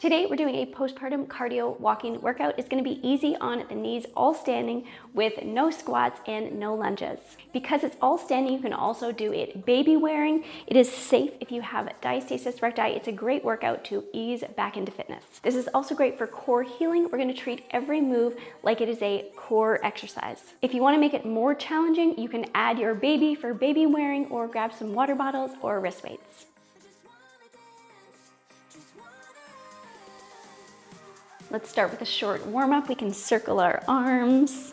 Today we're doing a postpartum cardio walking workout. It's going to be easy on the knees, all standing with no squats and no lunges. Because it's all standing, you can also do it baby wearing. It is safe if you have diastasis recti. It's a great workout to ease back into fitness. This is also great for core healing. We're going to treat every move like it is a core exercise. If you want to make it more challenging, you can add your baby for baby wearing or grab some water bottles or wrist weights. Let's start with a short warm up. We can circle our arms.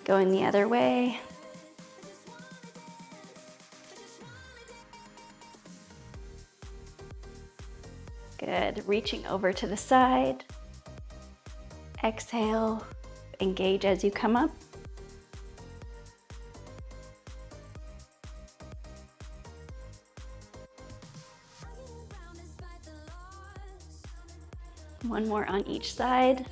Going the other way. Good, reaching over to the side. Exhale, engage as you come up. One more on each side.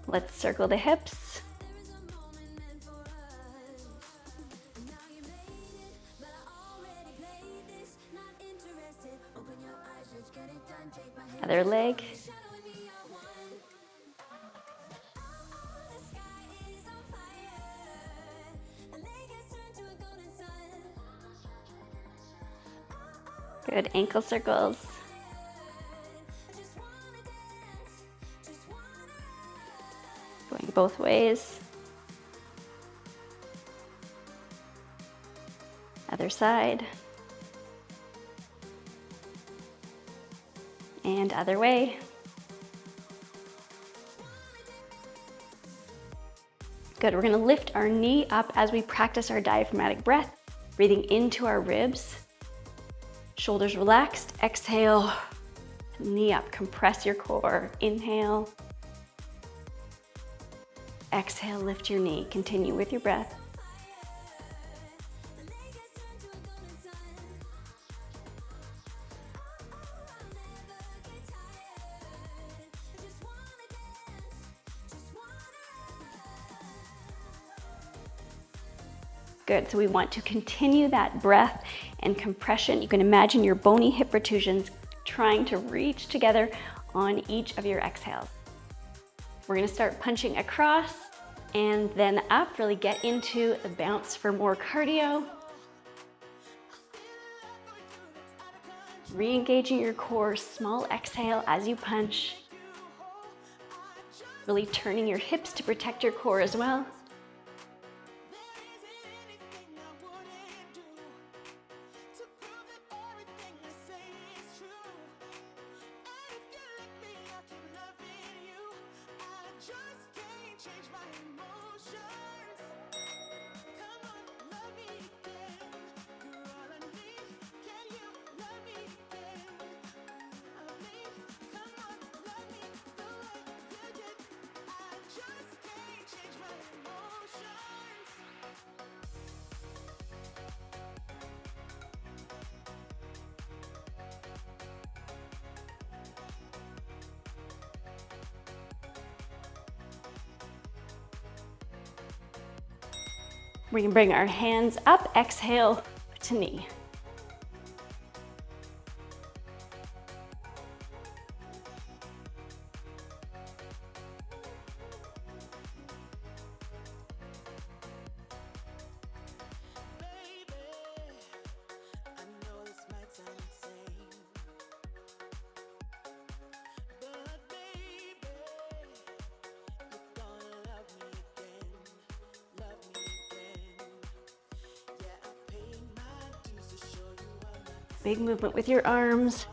Let's circle the hips. Other leg. Good, ankle circles. Going both ways. Other side. And other way. Good, we're gonna lift our knee up as we practice our diaphragmatic breath, breathing into our ribs. Shoulders relaxed, exhale, knee up, compress your core, inhale. Exhale, lift your knee, continue with your breath. Good, so we want to continue that breath and compression. You can imagine your bony hip protrusions trying to reach together on each of your exhales. We're gonna start punching across and then up, really get into the bounce for more cardio. Re-engaging your core, small exhale as you punch. Really turning your hips to protect your core as well. We can bring our hands up, exhale to knee. Big movement with your arms.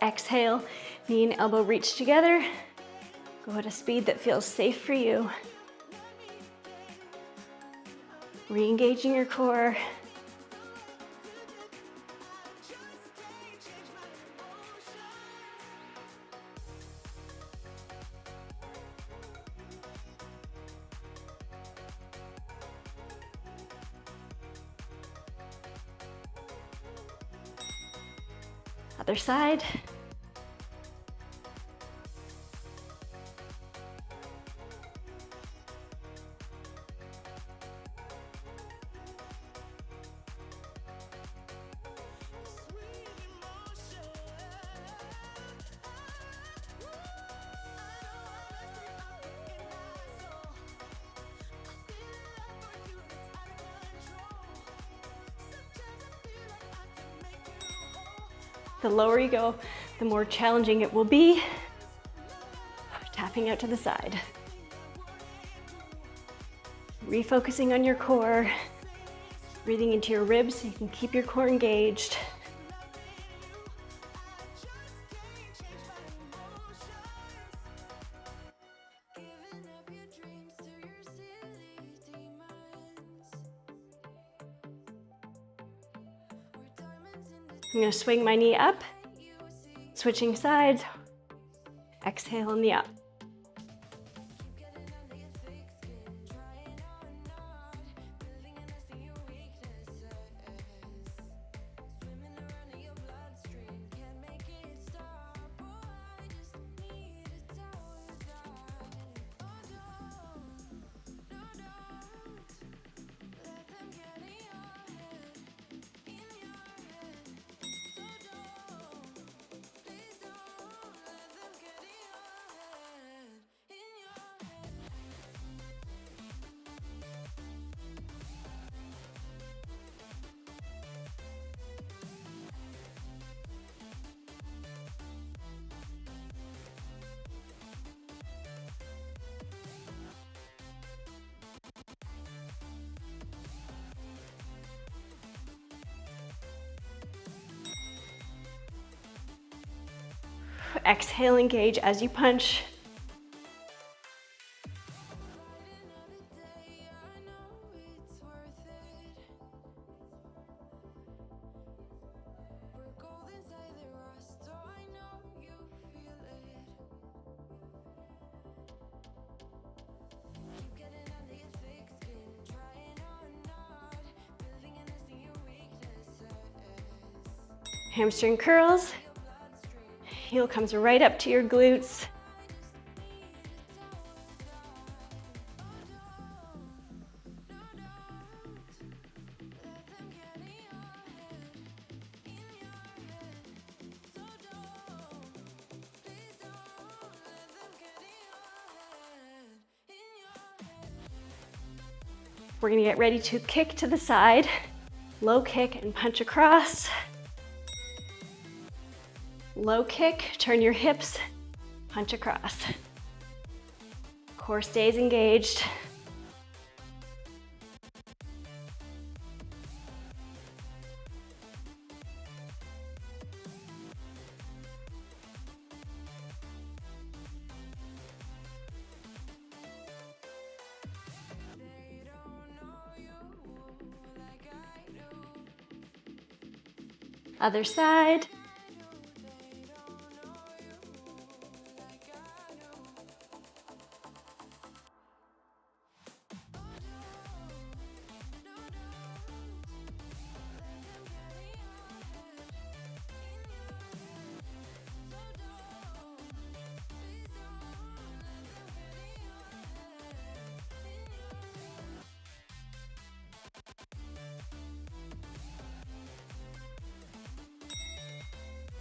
Exhale, knee and elbow reach together. Go at a speed that feels safe for you. Re-engaging your core. Other side. The lower you go, the more challenging it will be. Tapping out to the side. Refocusing on your core. Breathing into your ribs so you can keep your core engaged. I'm going to swing my knee up, switching sides, exhale on the up. Exhale, engage as you punch. Hamstring curls. Heel comes right up to your glutes. We're going to get ready to kick to the side, low kick and punch across. Low kick, turn your hips, punch across. Core stays engaged. Other side.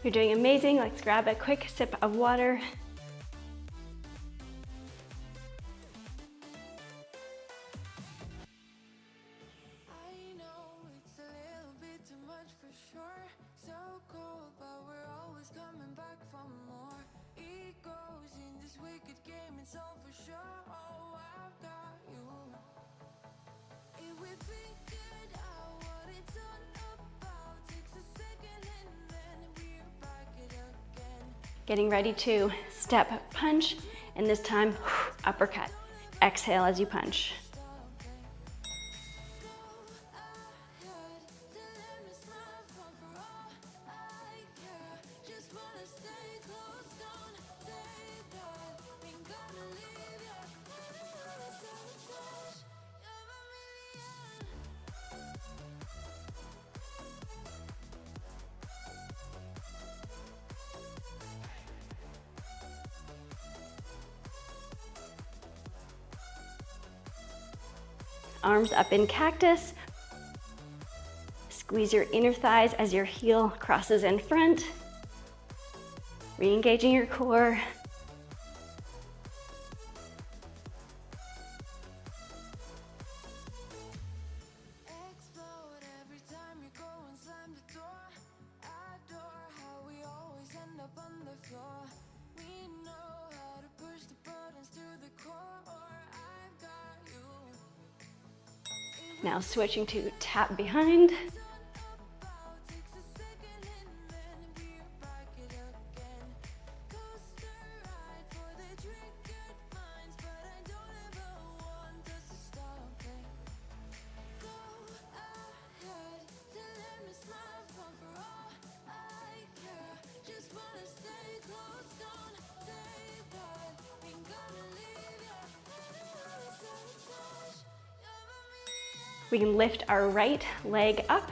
You're doing amazing. Let's grab a quick sip of water. Getting ready to step punch, and this time uppercut. Exhale as you punch. Arms up in cactus. Squeeze your inner thighs as your heel crosses in front. Re-engaging your core. Now switching to tap behind. We can lift our right leg up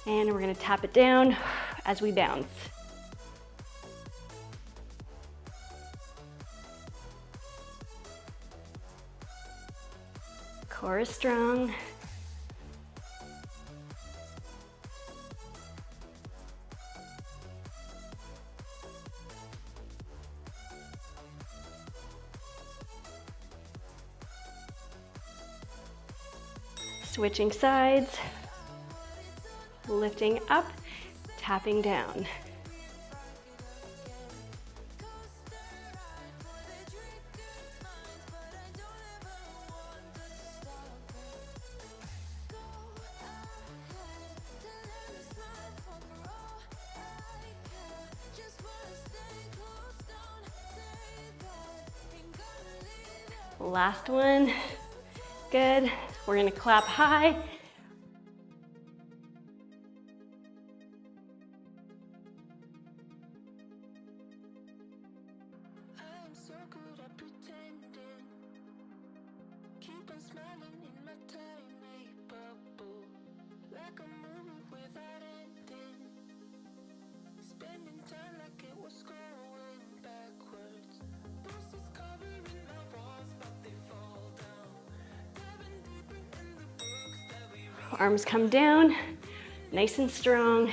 and we're gonna tap it down as we bounce. Core is strong. Switching sides, lifting up, tapping down. Last one. Good. We're gonna clap high. Arms come down, nice and strong.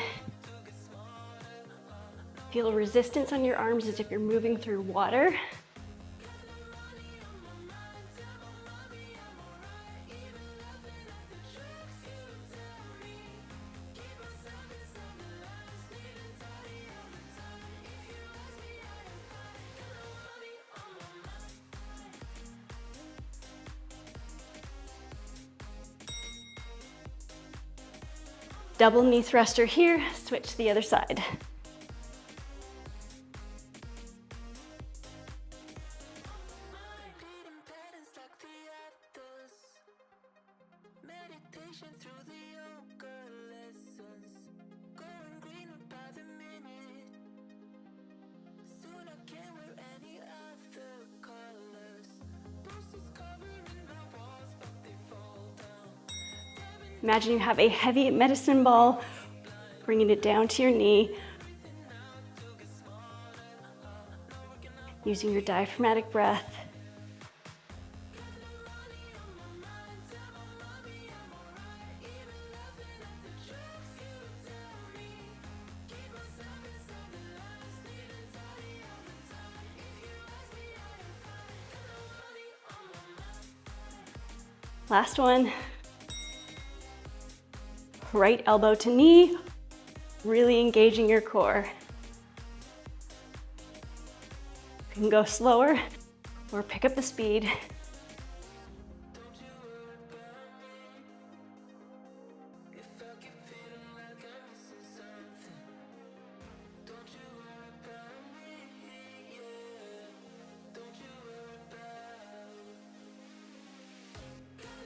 Feel resistance on your arms as if you're moving through water. Double knee thruster here, switch to the other side. Imagine you have a heavy medicine ball, bringing it down to your knee. Using your diaphragmatic breath. Last one. Right elbow to knee, really engaging your core. You can go slower or pick up the speed.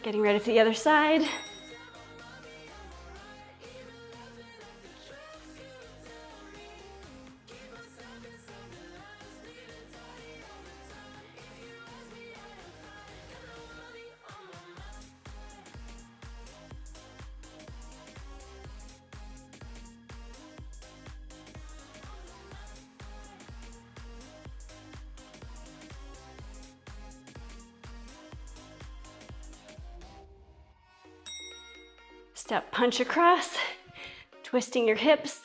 Getting ready for the other side. Step punch across, twisting your hips,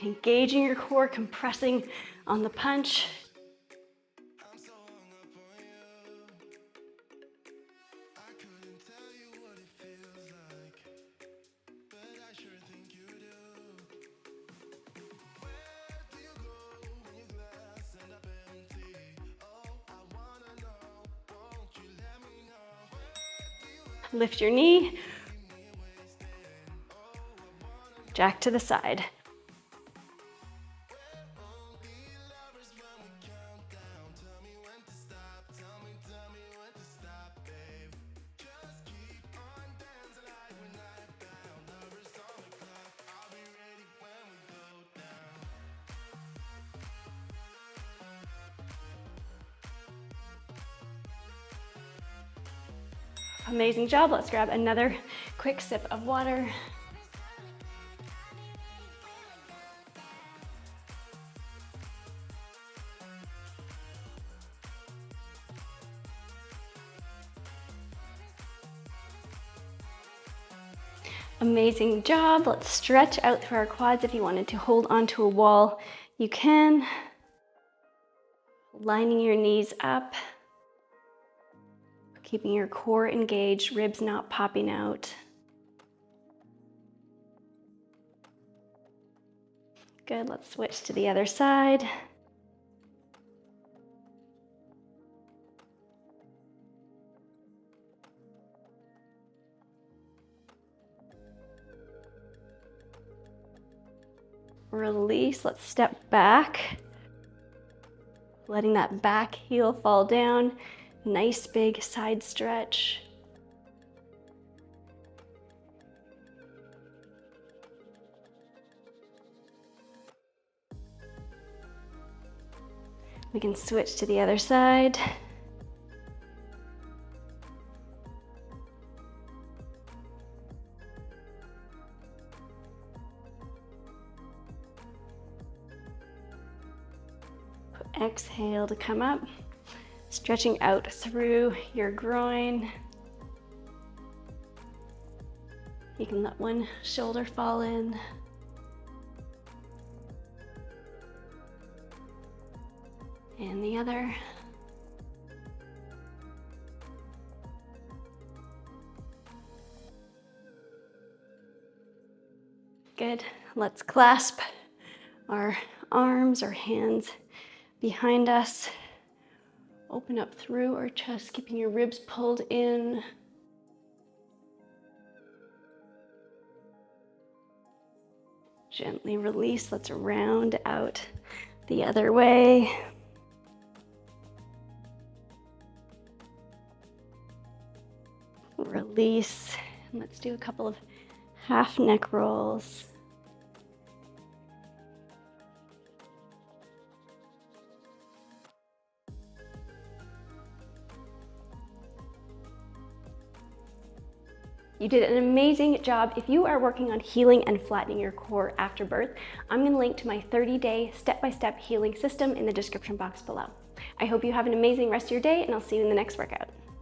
engaging your core, compressing on the punch. Lift your knee, jack to the side. Amazing job. Let's grab another quick sip of water. Amazing job. Let's stretch out through our quads. If you wanted to hold onto a wall, you can. Lining your knees up. Keeping your core engaged, ribs not popping out. Good, let's switch to the other side. Release, let's step back. Letting that back heel fall down. Nice big side stretch. We can switch to the other side. Exhale to come up. Stretching out through your groin. You can let one shoulder fall in. And the other. Good. Let's clasp our arms or hands behind us. Open up through our chest, keeping your ribs pulled in. Gently release. Let's round out the other way. Release. And let's do a couple of half neck rolls. You did an amazing job. If you are working on healing and flattening your core after birth, I'm going to link to my 30-day step-by-step healing system in the description box below. I hope you have an amazing rest of your day, and I'll see you in the next workout.